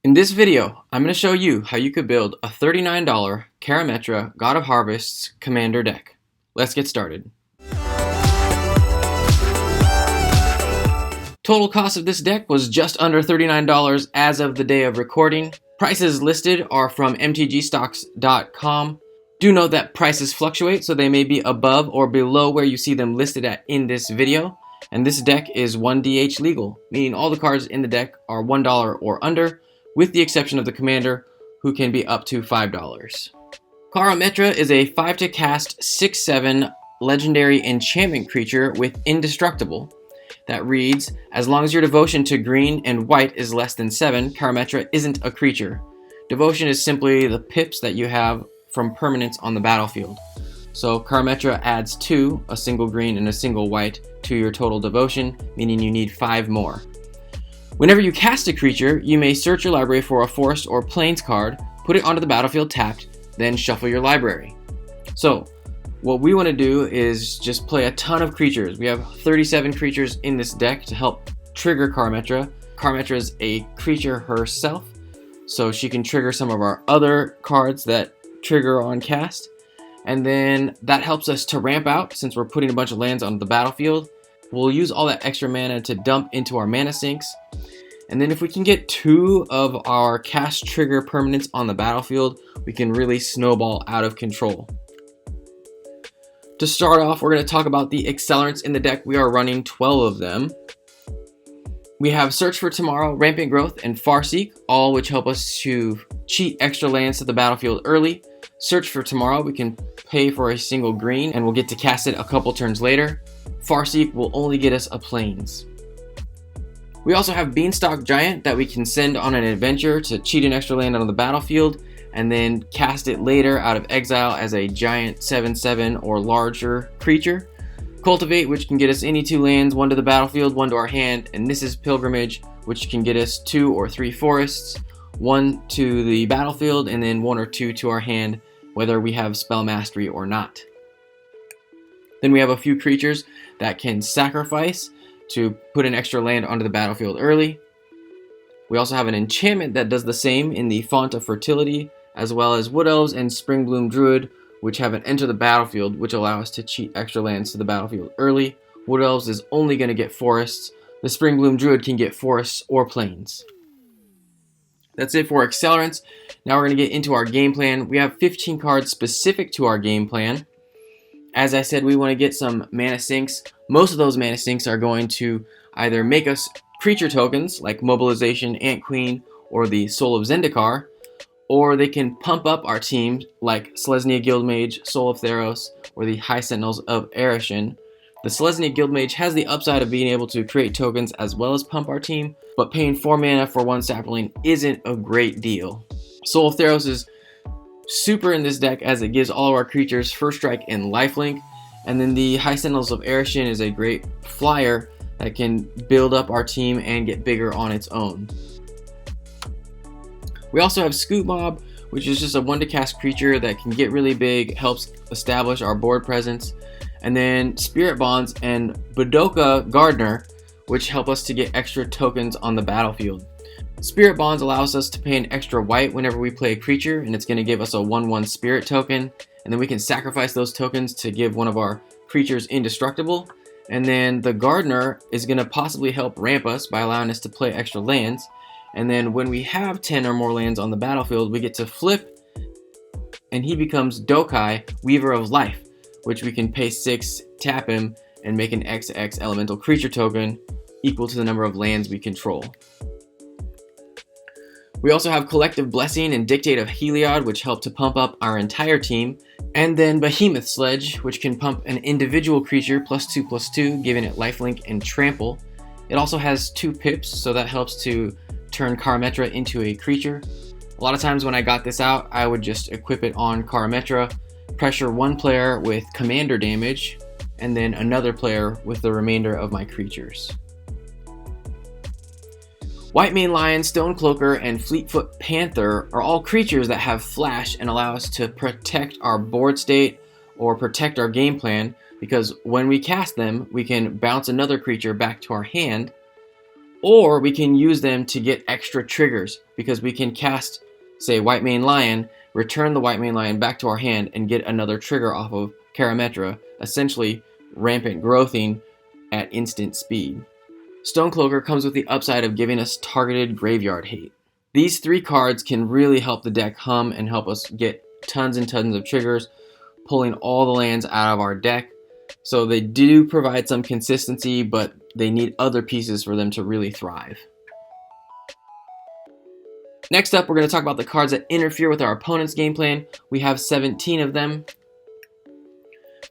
In this video, I'm going to show you how you could build a $39 Karametra God of Harvests Commander deck. Let's get started. Total cost of this deck was just under $39 as of the day of recording. Prices listed are from mtgstocks.com. Do note that prices fluctuate, so they may be above or below where you see them listed at in this video. And this deck is 1DH legal, meaning all the cards in the deck are $1 or under, with the exception of the commander, who can be up to $5. Karametra is a 5-to-cast 6/7 legendary enchantment creature with indestructible that reads, as long as your devotion to green and white is less than 7, Karametra isn't a creature. Devotion is simply the pips that you have from permanents on the battlefield. So Karametra adds 2, a single green and a single white, to your total devotion, meaning you need 5 more. Whenever you cast a creature, you may search your library for a forest or plains card, put it onto the battlefield tapped, then shuffle your library. So, what we want to do is just play a ton of creatures. We have 37 creatures in this deck to help trigger Karametra. Karametra is a creature herself, so she can trigger some of our other cards that trigger on cast. And then that helps us to ramp out since we're putting a bunch of lands onto the battlefield. We'll use all that extra mana to dump into our mana sinks. And then if we can get 2 of our cast trigger permanents on the battlefield, we can really snowball out of control. To start off, we're going to talk about the Accelerants in the deck. We are running 12 of them. We have Search for Tomorrow, Rampant Growth, and Farseek, all which help us to cheat extra lands to the battlefield early. Search for Tomorrow, we can pay for a single green and we'll get to cast it a couple turns later. Farseek will only get us a plains. We also have Beanstalk Giant that we can send on an adventure to cheat an extra land on the battlefield and then cast it later out of exile as a giant 7/7 or larger creature. Cultivate, which can get us any 2 lands, 1 to the battlefield, 1 to our hand, and this is Pilgrimage, which can get us 2 or 3 forests, 1 to the battlefield, and then 1 or 2 to our hand, whether we have Spell Mastery or not. Then we have a few creatures that can sacrifice to put an extra land onto the battlefield early. We also have an enchantment that does the same in the Font of Fertility, as well as Wood Elves and Springbloom Druid, which have an Enter the Battlefield, which allow us to cheat extra lands to the battlefield early. Wood Elves is only going to get forests. The Springbloom Druid can get forests or plains. That's it for Accelerants. Now we're going to get into our game plan. We have 15 cards specific to our game plan. As I said, we want to get some mana sinks. Most of those mana sinks are going to either make us creature tokens like Mobilization, Ant Queen, or the Soul of Zendikar, or they can pump up our team like Selesnya Guildmage, Soul of Theros, or the High Sentinels of Erishin. The Selesnya Guildmage has the upside of being able to create tokens as well as pump our team, but paying 4 mana for 1 sapling isn't a great deal. Soul of Theros is super in this deck as it gives all of our creatures First Strike and Lifelink, and then the High Sentinels of Erishin is a great flyer that can build up our team and get bigger on its own. We also have Scoop Mob, which is just a 1-to-cast creature that can get really big, helps establish our board presence. And then Spirit Bonds and Badoka Gardener, which help us to get extra tokens on the battlefield. Spirit Bonds allows us to pay an extra white whenever we play a creature, and it's going to give us a 1/1 Spirit token. And then we can sacrifice those tokens to give one of our creatures indestructible. And then the Gardener is going to possibly help ramp us by allowing us to play extra lands. And then when we have 10 or more lands on the battlefield, we get to flip, and he becomes Dokai, Weaver of Life, which we can pay 6, tap him, and make an XX elemental creature token equal to the number of lands we control. We also have Collective Blessing and Dictate of Heliod, which help to pump up our entire team. And then Behemoth Sledge, which can pump an individual creature +2/+2, giving it lifelink and trample. It also has 2 pips, so that helps to turn Karametra into a creature. A lot of times when I got this out, I would just equip it on Karametra, pressure 1 player with commander damage, and then another player with the remainder of my creatures. White Mane Lion, Stonecloaker, and Fleetfoot Panther are all creatures that have flash and allow us to protect our board state or protect our game plan, because when we cast them, we can bounce another creature back to our hand, Or we can use them to get extra triggers, because we can cast, say, White Mane Lion, return the White Mane Lion back to our hand, and get another trigger off of Karametra, essentially rampant growthing at instant speed. Stonecloaker comes with the upside of giving us targeted graveyard hate. These 3 cards can really help the deck hum and help us get tons and tons of triggers, pulling all the lands out of our deck. So they do provide some consistency, but they need other pieces for them to really thrive. Next up, we're going to talk about the cards that interfere with our opponent's game plan. We have 17 of them.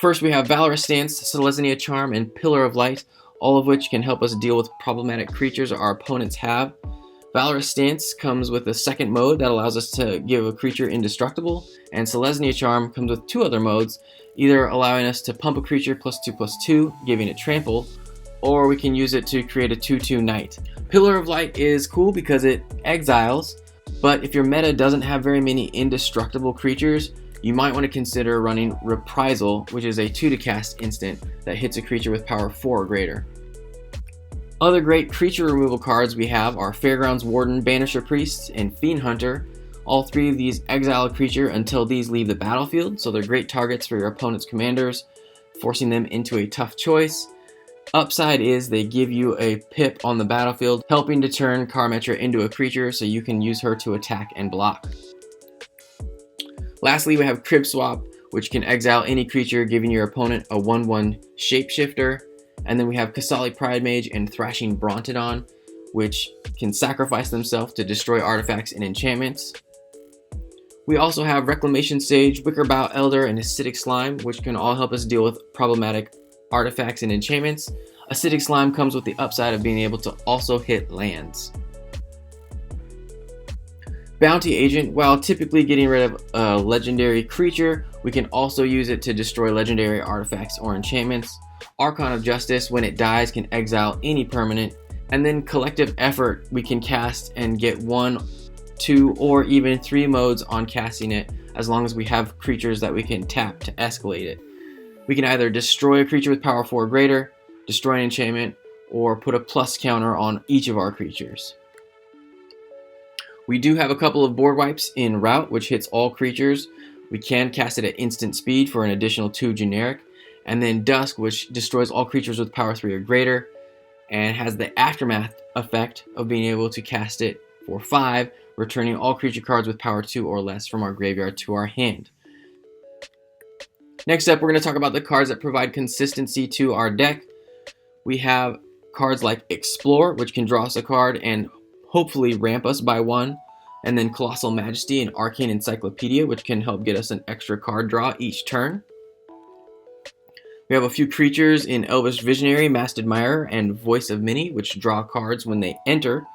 First, we have Valorous Stance, Selesnya Charm, and Pillar of Light, all of which can help us deal with problematic creatures our opponents have. Valorous Stance comes with a second mode that allows us to give a creature indestructible, and Selesnya Charm comes with 2 other modes, either allowing us to pump a creature +2/+2, giving it trample, or we can use it to create a 2/2 knight. Pillar of Light is cool because it exiles, but if your meta doesn't have very many indestructible creatures, you might want to consider running Reprisal, which is a 2-to-cast instant that hits a creature with power 4 or greater. Other great creature removal cards we have are Fairgrounds Warden, Banisher Priest, and Fiend Hunter. All 3 of these exile a creature until these leave the battlefield, so they're great targets for your opponent's commanders, forcing them into a tough choice. Upside is they give you a pip on the battlefield, helping to turn Karametra into a creature so you can use her to attack and block. Lastly, we have Crib Swap, which can exile any creature, giving your opponent a 1/1 shapeshifter. And then we have Kasali Pridemage and Thrashing Brontodon, which can sacrifice themselves to destroy artifacts and enchantments. We also have Reclamation Sage, Wickerbough Elder, and Acidic Slime, which can all help us deal with problematic artifacts and enchantments. Acidic Slime comes with the upside of being able to also hit lands. Bounty Agent, while typically getting rid of a legendary creature, we can also use it to destroy legendary artifacts or enchantments. Archon of Justice, when it dies, can exile any permanent. And then Collective Effort, we can cast and get 1, 2, or even 3 modes on casting it, as long as we have creatures that we can tap to escalate it. We can either destroy a creature with power 4 or greater, destroy an enchantment, or put a plus counter on each of our creatures. We do have a couple of board wipes in Rout, which hits all creatures. We can cast it at instant speed for an additional 2 generic. And then Dusk, which destroys all creatures with power 3 or greater, and has the Aftermath effect of being able to cast it for 5, returning all creature cards with power 2 or less from our graveyard to our hand. Next up, we're going to talk about the cards that provide consistency to our deck. We have cards like Explore, which can draw us a card and hopefully ramp us by 1, and then Colossal Majesty and Arcane Encyclopedia, which can help get us an extra card draw each turn. We have a few creatures in Elvish Visionary, Masked Admirer, and Voice of Many, which draw cards when they enter.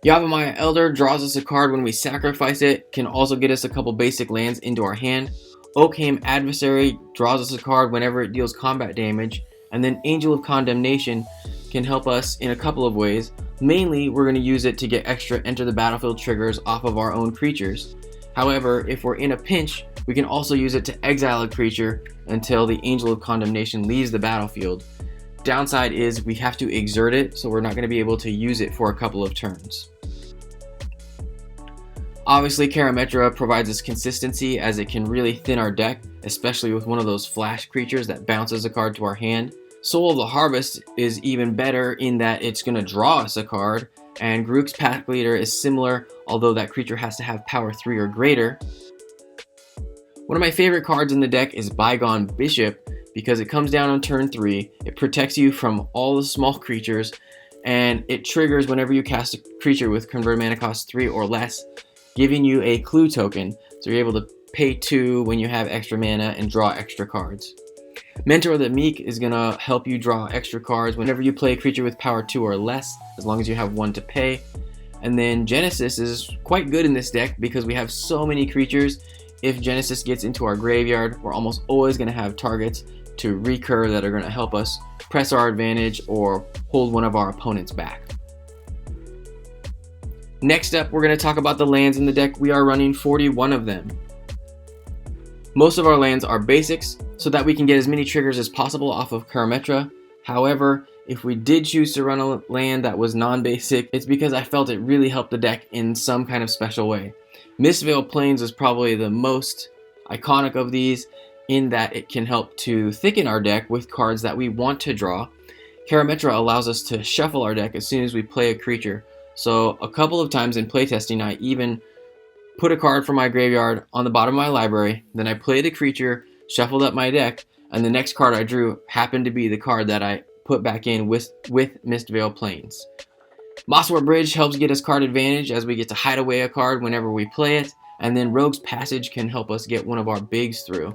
Yavimaya Elder draws us a card when we sacrifice it, can also get us a couple basic lands into our hand. Oakham Adversary draws us a card whenever it deals combat damage, and then Angel of Condemnation can help us in a couple of ways. Mainly, we're going to use it to get extra enter the battlefield triggers off of our own creatures. However, if we're in a pinch, we can also use it to exile a creature until the Angel of Condemnation leaves the battlefield. Downside is we have to exert it, so we're not going to be able to use it for a couple of turns. Obviously, Karametra provides us consistency as it can really thin our deck, especially with one of those flash creatures that bounces a card to our hand. Soul of the Harvest is even better in that it's going to draw us a card, and Grook's Pack Leader is similar, although that creature has to have power 3 or greater. One of my favorite cards in the deck is Bygone Bishop, because it comes down on turn 3, it protects you from all the small creatures, and it triggers whenever you cast a creature with converted mana cost 3 or less, giving you a clue token, so you're able to pay 2 when you have extra mana and draw extra cards. Mentor of the Meek is going to help you draw extra cards whenever you play a creature with power 2 or less, as long as you have 1 to pay. And then Genesis is quite good in this deck because we have so many creatures. If Genesis gets into our graveyard, we're almost always going to have targets to recur that are going to help us press our advantage or hold one of our opponents back. Next up, we're going to talk about the lands in the deck. We are running 41 of them. Most of our lands are basics, so that we can get as many triggers as possible off of Karametra. However, If we did choose to run a land that was non-basic, it's because I felt it really helped the deck in some kind of special way. Mistveil Plains is probably the most iconic of these in that it can help to thicken our deck with cards that we want to draw. Karametra allows us to shuffle our deck as soon as we play a creature. So a couple of times in playtesting, I even put a card from my graveyard on the bottom of my library, then I played a creature, shuffled up my deck, and the next card I drew happened to be the card that I put back in with Mistveil Plains. Mosswort Bridge helps get us card advantage as we get to hide away a card whenever we play it, and then Rogue's Passage can help us get one of our bigs through.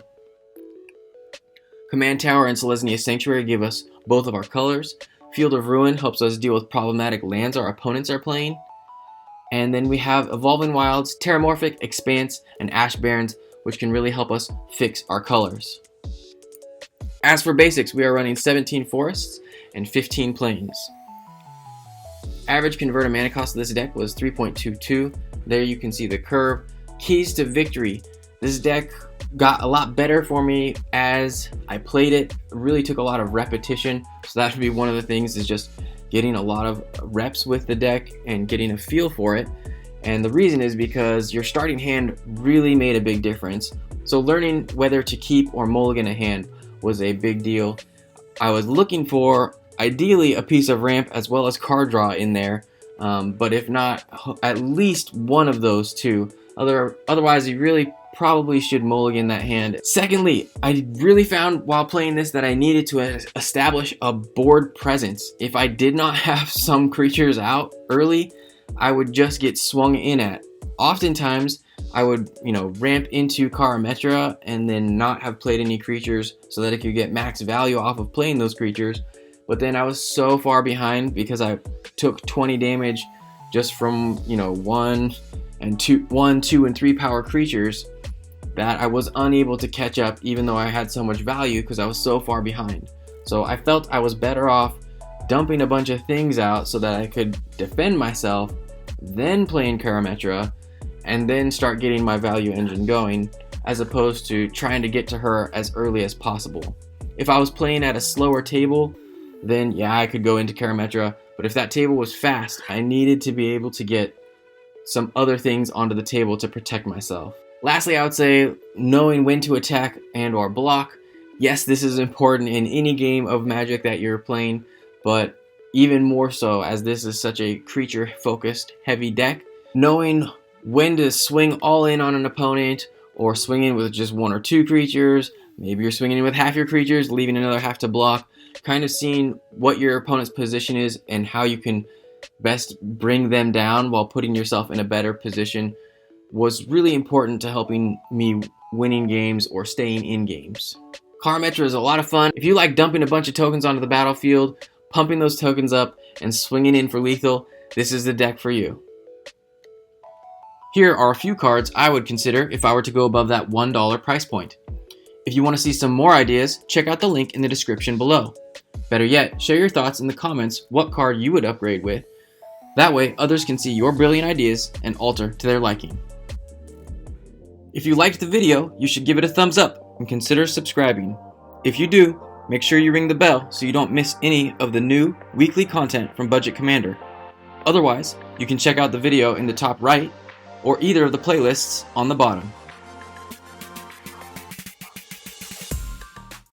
Command Tower and Selesnya Sanctuary give us both of our colors. Field of Ruin helps us deal with problematic lands our opponents are playing. And then we have Evolving Wilds, Terramorphic, Expanse, and Ash Barrens, which can really help us fix our colors. As for basics, we are running 17 Forests and 15 Plains. Average converted mana cost of this deck was 3.22. There you can see the curve. Keys to victory. This deck got a lot better for me as I played it. It really took a lot of repetition. So that would be one of the things, is just getting a lot of reps with the deck and getting a feel for it. And the reason is because your starting hand really made a big difference. So learning whether to keep or mulligan a hand was a big deal. I was looking for ideally a piece of ramp as well as card draw in there, but if not, at least one of those two. Otherwise, you really probably should mulligan that hand. Secondly, I really found while playing this that I needed to establish a board presence. If I did not have some creatures out early, I would just get swung in at. Oftentimes, I would, ramp into Karametra and then not have played any creatures so that I could get max value off of playing those creatures. But then I was so far behind because I took 20 damage just from, 1, 2, and 3 power creatures that I was unable to catch up even though I had so much value because I was so far behind. So I felt I was better off dumping a bunch of things out so that I could defend myself, then playing Karametra, and then start getting my value engine going, as opposed to trying to get to her as early as possible. If I was playing at a slower table, then yeah, I could go into Karametra, but if that table was fast, I needed to be able to get some other things onto the table to protect myself. Lastly, I would say knowing when to attack and or block. Yes, this is important in any game of Magic that you're playing, but even more so as this is such a creature-focused heavy deck. Knowing when to swing all in on an opponent or swing in with just 1 or 2 creatures. Maybe you're swinging in with half your creatures, leaving another half to block. Kind of seeing what your opponent's position is and how you can best bring them down while putting yourself in a better position was really important to helping me winning games or staying in games. Karametra is a lot of fun. If you like dumping a bunch of tokens onto the battlefield, pumping those tokens up, and swinging in for lethal, this is the deck for you. Here are a few cards I would consider if I were to go above that $1 price point. If you want to see some more ideas, check out the link in the description below. Better yet, share your thoughts in the comments what card you would upgrade with. That way, others can see your brilliant ideas and alter to their liking. If you liked the video, you should give it a thumbs up and consider subscribing. If you do, make sure you ring the bell so you don't miss any of the new weekly content from Budget Commander. Otherwise, you can check out the video in the top right or either of the playlists on the bottom.